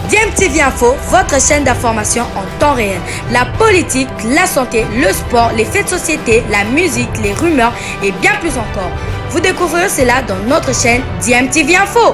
DMTV Info, votre chaîne d'information en temps réel. La politique, la santé, le sport, les faits de société, la musique, les rumeurs et bien plus encore. Vous découvrirez cela dans notre chaîne DMTV Info.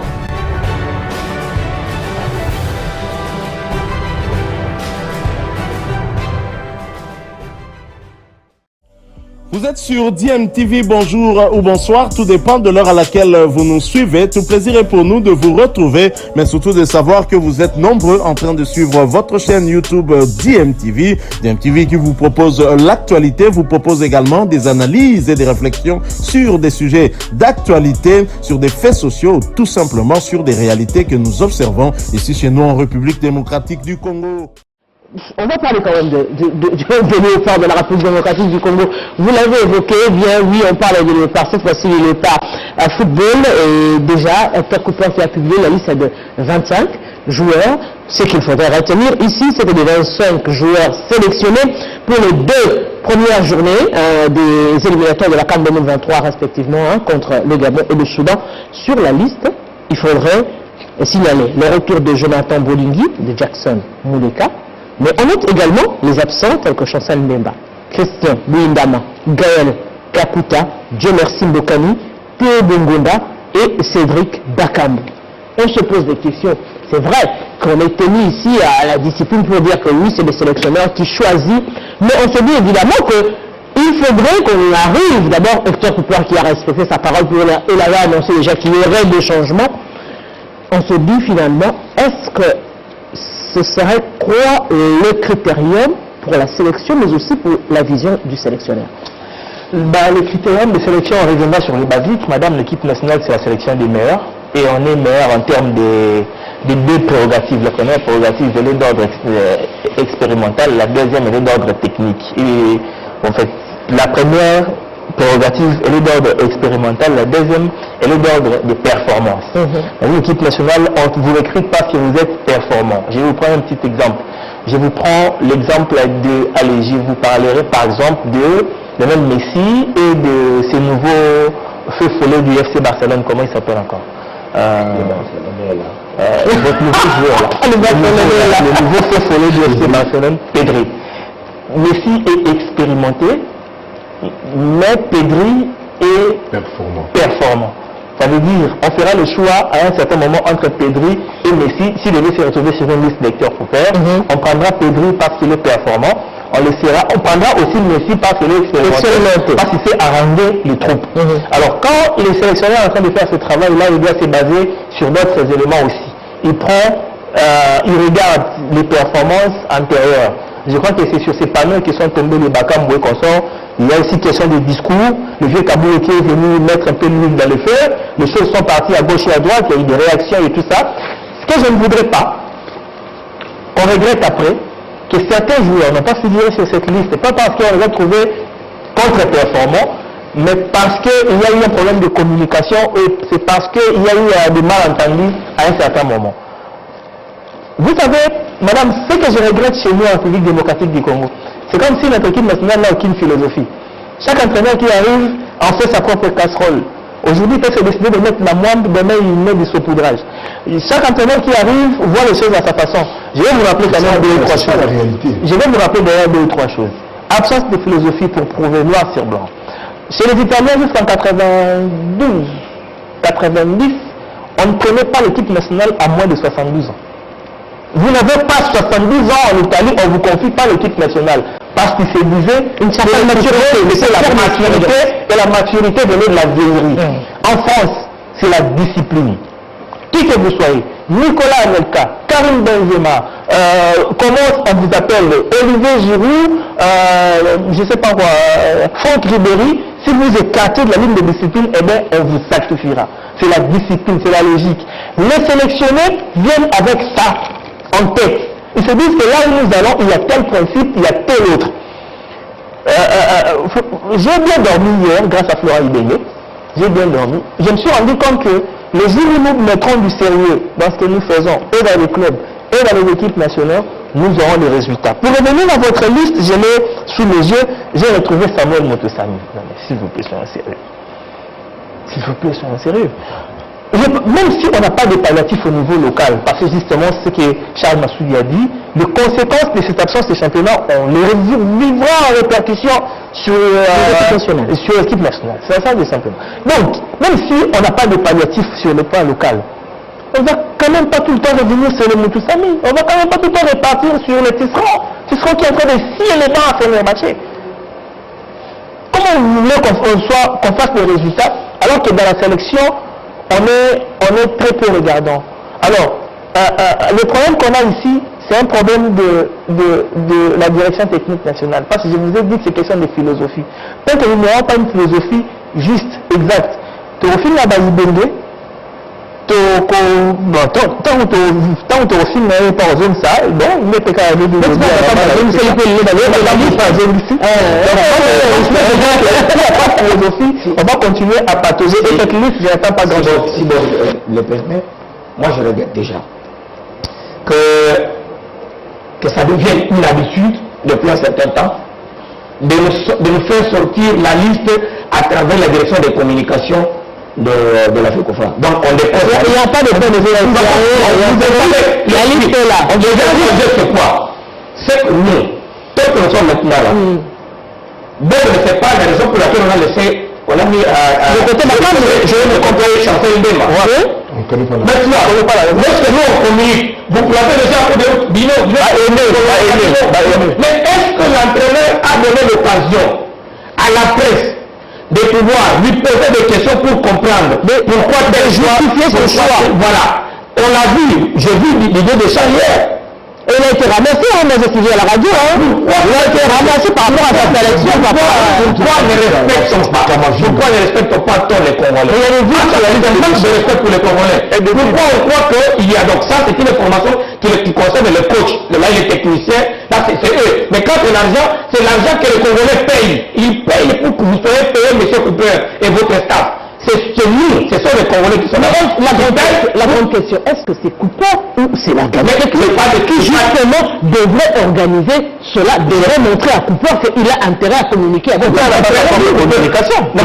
Vous êtes sur DMTV, bonjour ou bonsoir, tout dépend de l'heure à laquelle vous nous suivez. Tout plaisir est pour nous de vous retrouver, mais surtout de savoir que vous êtes nombreux en train de suivre votre chaîne YouTube DMTV. DMTV qui vous propose l'actualité, vous propose également des analyses et des réflexions sur des sujets d'actualité, sur des faits sociaux, tout simplement sur des réalités que nous observons ici chez nous en République démocratique du Congo. On va parler quand même de léopards de la République démocratique du Congo. Vous l'avez évoqué, bien oui, on parle de léopards. Cette fois-ci, les léopards à football. Et déjà, Hector Cooper qui a publié la liste de 25 joueurs. Ce qu'il faudrait retenir ici, c'était les 25 joueurs sélectionnés pour les deux premières journées des éliminatoires de la CAN 2023, respectivement, contre le Gabon et le Soudan. Sur la liste, il faudrait signaler le retour de Jonathan Bolingui, de Jackson Mouleka. Mais on note également les absents tels que Chancel Mbemba, Christian Bouindama, Gaël Kakuta, Dieu merci Mbokani, Théo Bongonda et Cédric Bakambu. On se pose des questions. C'est vrai qu'on est tenu ici à la discipline pour dire que oui, c'est des sélectionneurs qui choisissent, mais on se dit évidemment qu'il faudrait qu'on arrive, d'abord Hector Cooper qui a respecté sa parole, et il avait annoncé déjà qu'il y aurait des changements. On se dit finalement, est-ce que ce serait quoi le critérium pour la sélection, mais aussi pour la vision du sélectionneur? Le critérium de sélection, on reviendra sur les basiques. Madame, l'équipe nationale, c'est la sélection des meilleurs. Et on est meilleur en termes des deux prérogatives. La première prérogative, elle est d'ordre expérimental. La deuxième, elle est d'ordre technique. Et en fait, la première prérogative, elle est d'ordre expérimental. La deuxième, elle est d'ordre de performance. L'équipe nationale, on ne vous recrute pas si vous êtes performant. Je vais vous prendre un petit exemple. Je vous prends l'exemple de, allez, je vous parlerai par exemple de Lionel Messi et de ces nouveaux feux follets du FC Barcelone. Comment il s'appelle encore? Votre nouveau joueur là. Le nouveau feu follet du FC Barcelone, Pedri. Messi est expérimenté, mais Pedri est performant. Ça veut dire, on fera le choix à un certain moment entre Pedri et Messi. S'il devait se retrouver sur une liste d'Hector Cooper, on prendra Pedri parce qu'il est performant. On prendra aussi Messi parce qu'il est expérimenté, parce qu'il sait arranger les troupes. Alors quand les sélectionneurs sont en train de faire ce travail-là, il doit se baser sur d'autres éléments aussi. Il regarde les performances antérieures. Je crois que c'est sur ces panneaux qui sont tombés les Bakambu et consorts. Il y a aussi question de discours. Le vieux Kabou qui est venu mettre un peu de l'huile dans le feu. Les choses sont parties à gauche et à droite. Il y a eu des réactions et tout ça. Ce que je ne voudrais pas, on regrette après, que certains joueurs n'ont pas figuré sur cette liste, pas parce qu'on les a trouvés contre-performants, mais parce qu'il y a eu un problème de communication et c'est parce qu'il y a eu des malentendus à un certain moment. Vous savez, madame, ce que je regrette chez nous en République démocratique du Congo, c'est comme si notre équipe nationale n'a aucune philosophie. Chaque entraîneur qui arrive en fait sa propre casserole. Aujourd'hui, il peut se décider de mettre la moindre, demain il met du saupoudrage. Chaque entraîneur qui arrive voit les choses à sa façon. Je vais vous rappeler quand même deux ou trois choses. Je vais vous rappeler d'ailleurs deux ou trois choses. Absence de philosophie pour prouver noir sur blanc. Chez les Italiens, jusqu'en 92, 90, on ne connaît pas l'équipe nationale à moins de 72 ans. Vous n'avez pas 72 ans en Italie, on ne vous confie pas l'équipe nationale. Parce qu'il se disait une certaine maturité, mais c'est la maturité, et la maturité venait de la vieillerie. En France, c'est la discipline. Qui que vous soyez, Nicolas Anelka, Karim Benzema, comment on vous appelle, Olivier Giroud, je ne sais pas quoi, Franck Ribéry, si vous écartez de la ligne de discipline, eh bien, on vous sacrifiera. C'est la discipline, c'est la logique. Les sélectionnés viennent avec ça en tête. Ils se disent que là où nous allons, il y a tel principe, il y a tel autre. J'ai bien dormi hier grâce à Flora Ibenge. J'ai bien dormi. Je me suis rendu compte que les jours où nous mettrons du sérieux dans ce que nous faisons, et dans les clubs, et dans les équipes nationales, nous aurons des résultats. Pour revenir à votre liste, je l'ai sous mes yeux, j'ai retrouvé Samuel Motosami. Non mais s'il vous plaît, soyez sérieux. S'il vous plaît, soyez sérieux. même si on n'a pas de palliatif au niveau local, parce que justement, ce que Charles Massoudi a dit, les conséquences de cette absence de championnat, on les vivra en répercussion sur l'équipe nationale. C'est ça, tout simplement. Donc, même si on n'a pas de palliatif sur le plan local, on ne va quand même pas tout le temps revenir sur le Moutoussami. On ne va quand même pas tout le temps repartir sur le Tisserand qui est en train de scier les dents à faire le match. Comment vous voulez qu'on fasse le résultat alors que dans la sélection, on est très peu regardant. Alors, le problème qu'on a ici, c'est un problème de la direction technique nationale. Parce que je vous ai dit que c'est question de philosophie. Tant que nous n'aurons pas une philosophie juste, exacte, Théophile Nabazi-Bende, tant que Théophile n'avait pas osé ça, bon, il était quand même de on va continuer à patauger et cette liste, je n'attends pas grand-chose. Si vous le permet, moi je regrette déjà que ça devienne une habitude depuis un certain temps de nous faire sortir la liste à travers la direction des communications de la FECOFA. Donc on dépose. Il n'y a pas de bonne la liste est là. On devrait c'est quoi? C'est que nous, tant que nous sommes maintenant là, bon, ne sait pas la raison pour laquelle on a laissé, on a mis à côté maintenant, je vais me comparer chanter une déma. Maintenant, lorsque nous on communique, vous l'avez déjà de Bino, mais est-ce que l'entraîneur a donné l'occasion à la presse de pouvoir lui poser des questions pour comprendre pourquoi tel justifier son choix? Voilà, on l'a vu, j'ai vu l'idée de ça hier. Et il a été ramassé, mais j'ai suivi à la radio. Il a été ramassé par rapport à sa sélection. Pourquoi ne respectons pas tant les Congolais? Il y a des vues de respect pour les Congolais. Et pourquoi on croit qu'il y a donc ça, c'est une information qui concerne le coach, les techniciens, là c'est eux. Mais quand c'est l'argent que les Congolais payent. Ils payent pour que vous soyez payé, M. Cooper et votre staff. C'est nous, ce sont les Congolais qui sont là. La grande question, est-ce que c'est Cooper ou c'est la Gambie qui justement devrait organiser cela, devrait montrer à Cooper qu'il a intérêt à communiquer avec communication. Non,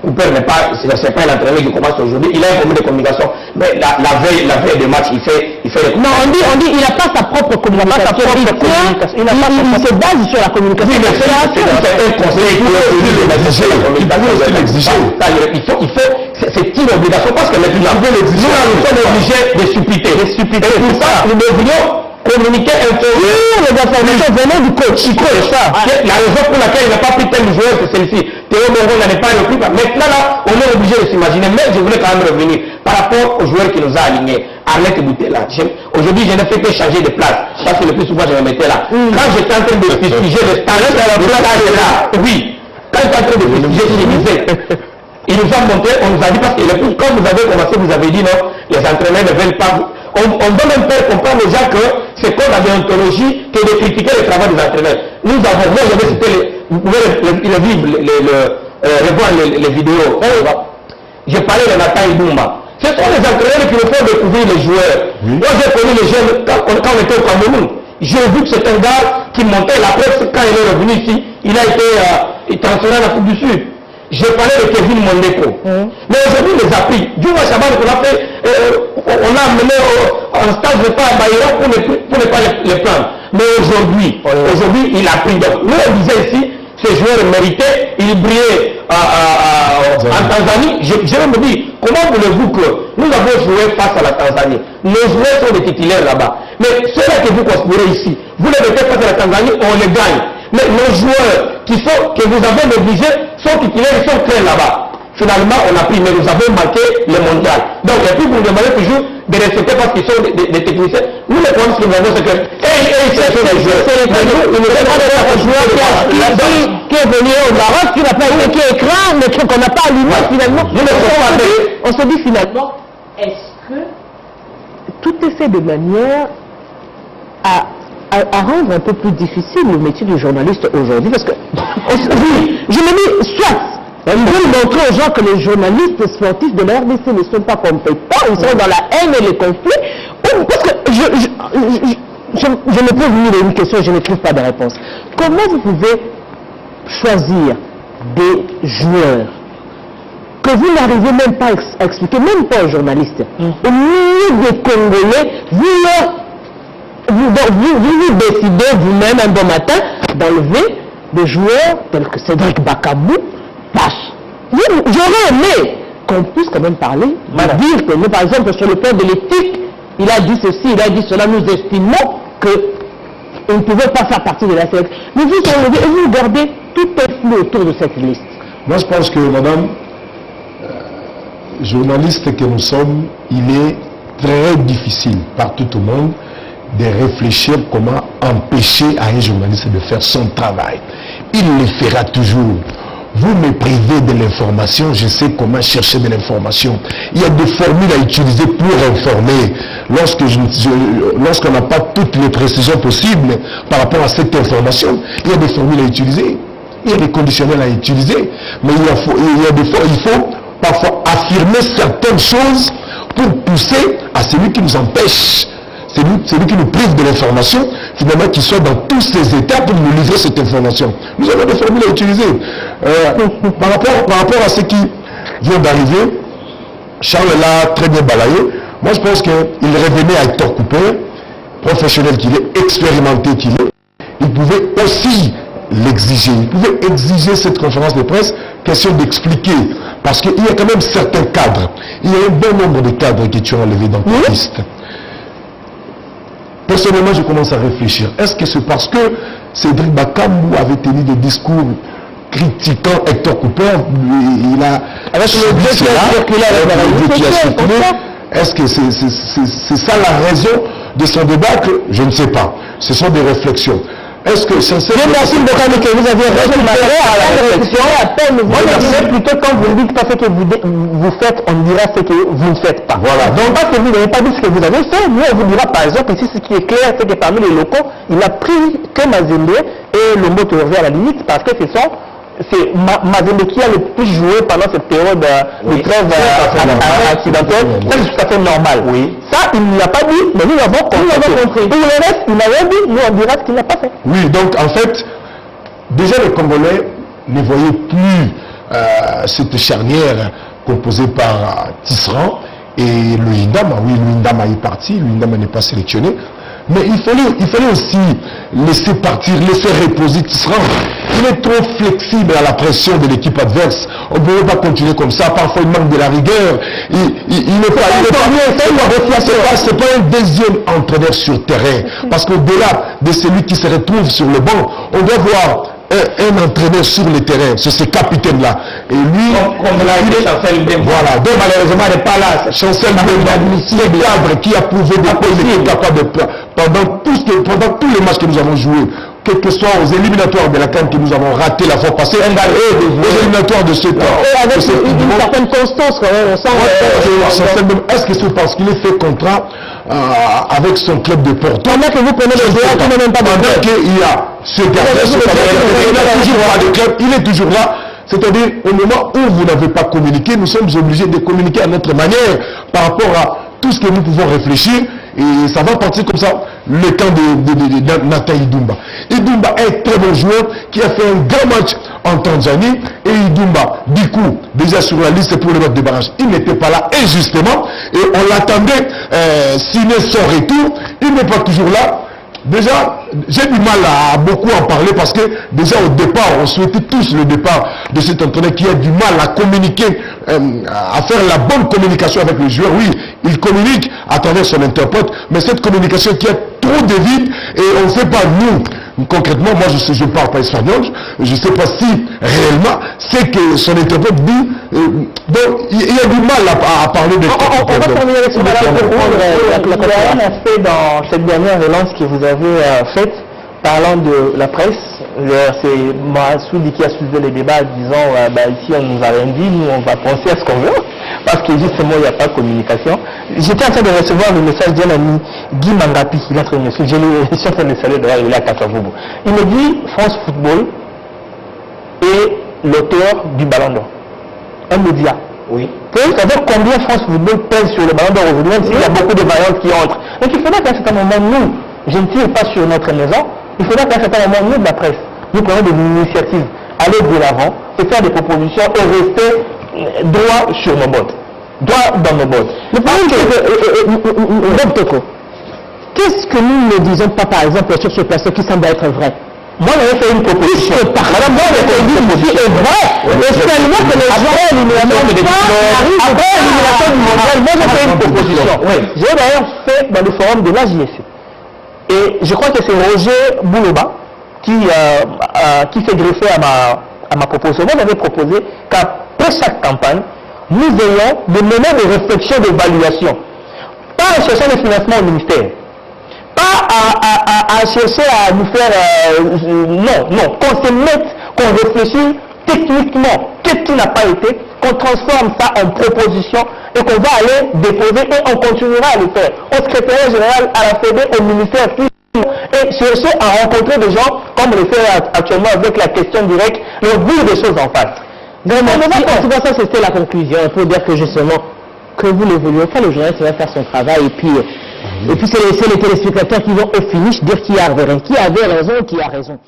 Cooper n'est pas, c'est pas l'entraîneur qui commence aujourd'hui, il a un problème de communication. Mais la veille de match, il fait non, on dit il n'a pas sa propre communication. Il se base sur la communication. Oui, mais c'est un conseil il faut, c'est une obligation parce que nous sommes obligés de supputer. Et pour ça, nous devrions communiquer les informations venant du coach. La raison pour laquelle il n'a pas pris tel joueur, c'est celle-ci. Théo Bongo n'en pas repris. Maintenant, là, on est obligé de s'imaginer. Mais je voulais quand même revenir par rapport au joueur qui nous a alignés. Arlette Boutella. Aujourd'hui, je n'ai fait que changer de place. Parce que le plus souvent, je me mettais là. Quand j'étais en train de fustiger le stade, là. Oui. Quand j'étais en train de fustiger, je disais. Il nous a montré, on nous a dit, parce que quand vous avez commencé, vous avez dit non, les entraîneurs ne veulent pas. On doit même faire comprendre aux gens que c'est comme la déontologie que de critiquer le travail des entraîneurs. Nous avons, moi je vais citer, vous pouvez revoir les vidéos. Je parlais de Nathan Ibumba. Ce sont les entraîneurs qui nous font découvrir les joueurs. Moi j'ai connu les jeunes quand on était au Cameroun. J'ai vu que c'est un gars qui montait la presse quand il est revenu ici. Il a été transféré à la Coupe du Sud. J'ai parlé de Kevin Mondeko. Mais aujourd'hui, les appuis. Djouma Chaban, on a amené en stage de pas à Baïra pour ne pas les prendre. Mais aujourd'hui, il a pris. Donc, nous, on disait ici, ces joueurs méritaient, ils brillaient en Tanzanie. Je me dis, comment voulez-vous que nous avons joué face à la Tanzanie? Nos joueurs sont des titulaires là-bas. Mais ceux-là que vous considérez ici, vous les mettez face à la Tanzanie, on les gagne. Mais nos joueurs que vous avez négligés sont titulaires, ils sont clairs là-bas. Finalement, on a pris, mais nous avons manqué le mondial. Donc, et puis vous nous demandez toujours de respecter parce qu'ils sont des techniciens. Nous, les problèmes que nous avons, c'est que, c'est les joueurs. Qui est venu au Maroc, qui n'a pas eu, qui écran, mais qu'on n'a pas allumé finalement. On se dit finalement, est-ce que tout est fait de manière à rendre un peu plus difficile le métier du journaliste aujourd'hui? Parce que, oui, je me dis, soit ils veulent montrer aux gens que les journalistes sportifs de la RDC ne sont pas compétents, ils sont dans la haine et les conflits, parce que je me pose une question, je ne trouve pas de réponse. Comment vous pouvez choisir des joueurs que vous n'arrivez même pas à expliquer, même pas aux journalistes. Au milieu des Congolais, vous décidez vous-même un bon matin d'enlever des joueurs tels que Cédric Bakambu, passe. J'aurais aimé qu'on puisse quand même parler, dire que nous, par exemple, sur le plan de l'éthique, il a dit ceci, il a dit cela, nous estimons qu'il ne pouvait pas faire partie de la sélection. Mais vous enlevez et vous gardez tout un flou autour de cette liste. Moi, je pense que, madame, journaliste que nous sommes, il est très difficile partout au monde de réfléchir comment empêcher à un journaliste de faire son travail. Il le fera toujours. Vous me privez de l'information, je sais comment chercher de l'information. Il y a des formules à utiliser pour informer. Lorsqu'on n'a pas toutes les précisions possibles par rapport à cette information, il y a des formules à utiliser. Il y a des conditionnels à utiliser. Mais il faut parfois affirmer certaines choses pour pousser à celui qui nous empêche, celui qui nous prive de l'information, finalement, qui soit dans tous ces états pour nous livrer cette information. Nous avons des formules à utiliser. Par rapport à ce qui vient d'arriver, Charles l'a très bien balayé. Moi, je pense qu'il revenait à Hector Cooper, professionnel qu'il est, expérimenté qu'il est. Il pouvait aussi l'exiger. Il pouvait exiger cette conférence de presse, question d'expliquer. Parce qu'il y a quand même certains cadres. Il y a un bon nombre de cadres qui tu as enlevés dans ta liste. Personnellement, je commence à réfléchir. Est-ce que c'est parce que Cédric Bakambu avait tenu des discours critiquant Hector Cooper, il a est-ce que c'est ça la raison de son débâcle? Je ne sais pas. Ce sont des réflexions. Est-ce que sincèrement... Merci beaucoup que vous avez réfléchi à la réflexion. Moi, c'est plutôt quand vous dites pas ce que vous faites, on dira ce que vous ne faites pas. Voilà. Donc, parce que vous n'avez pas dit ce que vous avez fait, nous, on vous dira par exemple, ici, ce qui est clair, c'est que parmi les locaux, il a pris que Mazembe et le mot à la limite, parce que c'est Mazembe qui a le plus joué pendant cette période de trêve accidentelle. Ça, c'est tout à fait normal. Oui. Ça, il ne l'a pas dit, mais nous l'avons compris. Pour le reste, il n'a rien dit, nous on dira ce qu'il n'a pas fait. Oui, donc en fait, déjà les Congolais ne voyaient plus cette charnière composée par Tisserand et le Indama. Oui, le Indama est parti, le Indama n'est pas sélectionné. Mais il fallait aussi laisser partir, laisser reposer Tisserand. Il est trop flexible à la pression de l'équipe adverse. On ne peut pas continuer comme ça. Parfois, il manque de la rigueur. Il n'est pas c'est pas un deuxième entraîneur sur terrain. Parce qu'au-delà de celui qui se retrouve sur le banc, on doit voir un entraîneur sur le terrain, c'est ce capitaine-là. Et lui, voilà. Donc malheureusement, il n'est pas là. Chancel le cadre qui a prouvé des choses qu'il est capable de pendant tous les matchs que nous avons joués, quel que soit aux éliminatoires de la CAN que nous avons raté la fois passée, aux éliminatoires de ce temps. Avec une certaine constance quand même, on sent. Est-ce que c'est parce qu'il est fait contrat avec son club de Porto? Pendant que vous prenez le débat, qui n'a même pas de club. Pendant qu'il y a ce gardien, il n'a toujours pas de club, il est toujours là. C'est-à-dire, au moment où vous n'avez pas communiqué, nous sommes obligés de communiquer à notre manière par rapport à tout ce que nous pouvons réfléchir. Et ça va partir comme ça, le temps de Nathan Idumba. Idumba est un très bon joueur qui a fait un grand match en Tanzanie. Et Idumba, du coup, déjà sur la liste pour le match de barrage, il n'était pas là injustement. Et on l'attendait signer son retour. Il n'est pas toujours là. Déjà, j'ai du mal à beaucoup en parler parce que déjà au départ, on souhaitait tous le départ de cet entraîneur qui a du mal à communiquer, à faire la bonne communication avec les joueurs. Oui, il communique à travers son interprète, mais cette communication qui a trop de vide et on ne sait pas nous. Concrètement, moi je ne parle pas espagnol, je ne sais pas si réellement c'est que son interprète dit. Donc il y a du mal à parler de... On va terminer avec ce débat pour prendre la conférence. Fait dans cette dernière relance que vous avez faite, parlant de la presse, c'est Massoudi qui a soulevé les débats disant ici on nous a rien dit, nous on va penser à ce qu'on veut, parce que justement il n'y a pas de communication. J'étais en train de recevoir le message d'un ami, Guy Mangapi, il est en train de me suivre, je suis en train de le saluer d'ailleurs, il est à Katavoubou. Il me dit France Football est l'auteur du Ballon d'Or. Un média. Oui. Vous savez combien France Football pèse sur le Ballon d'Or aujourd'hui, même s'il y a beaucoup de variantes qui entrent. Donc il faudra qu'à un certain moment, nous, je ne tire pas sur notre maison, il faudra qu'à un certain moment, nous de la presse, nous prenons des initiatives, aller de l'avant et faire des propositions et rester droit sur nos bottes. Droit dans nos bottes. Le problème c'est que, qu'est-ce que nous ne disons pas, par exemple, sur ce plateau qui semble être vrai? Moi, j'avais fait une proposition. Madame, moi, j'avais fait une proposition. C'est vrai. Et finalement, que les gens, après l'élimination du mondial, moi, j'ai fait une proposition. J'ai d'ailleurs fait dans le forum de l'AJSC. Et je crois que c'est Roger Bouloba qui s'est greffé à ma proposition. Moi, j'avais proposé qu'après chaque campagne, nous ayons de mener des réflexions d'évaluation. Pas en cherchant le financement au ministère. Pas à chercher à nous faire... non, qu'on se mette, qu'on réfléchisse techniquement. Qu'est-ce qui n'a pas été, qu'on transforme ça en proposition et qu'on va aller déposer et on continuera à le faire. Au secrétaire général, à la FED, au ministère, et chercher à rencontrer des gens comme on le fait actuellement avec la question directe, le bout des choses en face. En tout cas, ça c'était la conclusion. Il faut dire que justement, que vous ne vouliez pas, le journaliste va faire son travail et puis c'est les téléspectateurs qui vont au finish dire qui avait raison, qui a raison.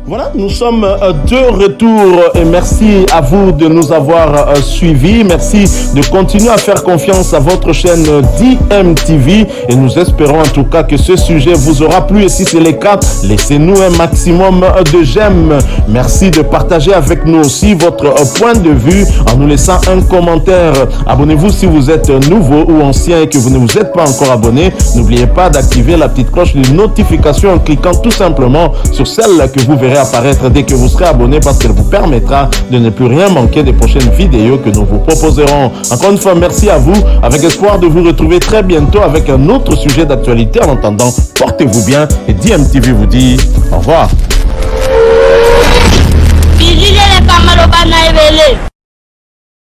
Voilà, nous sommes de retour et merci à vous de nous avoir suivis. Merci de continuer à faire confiance à votre chaîne DMTV et nous espérons en tout cas que ce sujet vous aura plu et si c'est le cas, laissez-nous un maximum de j'aime. Merci de partager avec nous aussi votre point de vue en nous laissant un commentaire. Abonnez-vous si vous êtes nouveau ou ancien et que vous ne vous êtes pas encore abonné. N'oubliez pas d'activer la petite cloche de notification en cliquant tout simplement sur celle que vous verrez apparaître dès que vous serez abonné parce qu'elle vous permettra de ne plus rien manquer des prochaines vidéos que nous vous proposerons. Encore une fois, merci à vous, avec espoir de vous retrouver très bientôt avec un autre sujet d'actualité. En attendant, portez-vous bien et DMTV vous dit au revoir.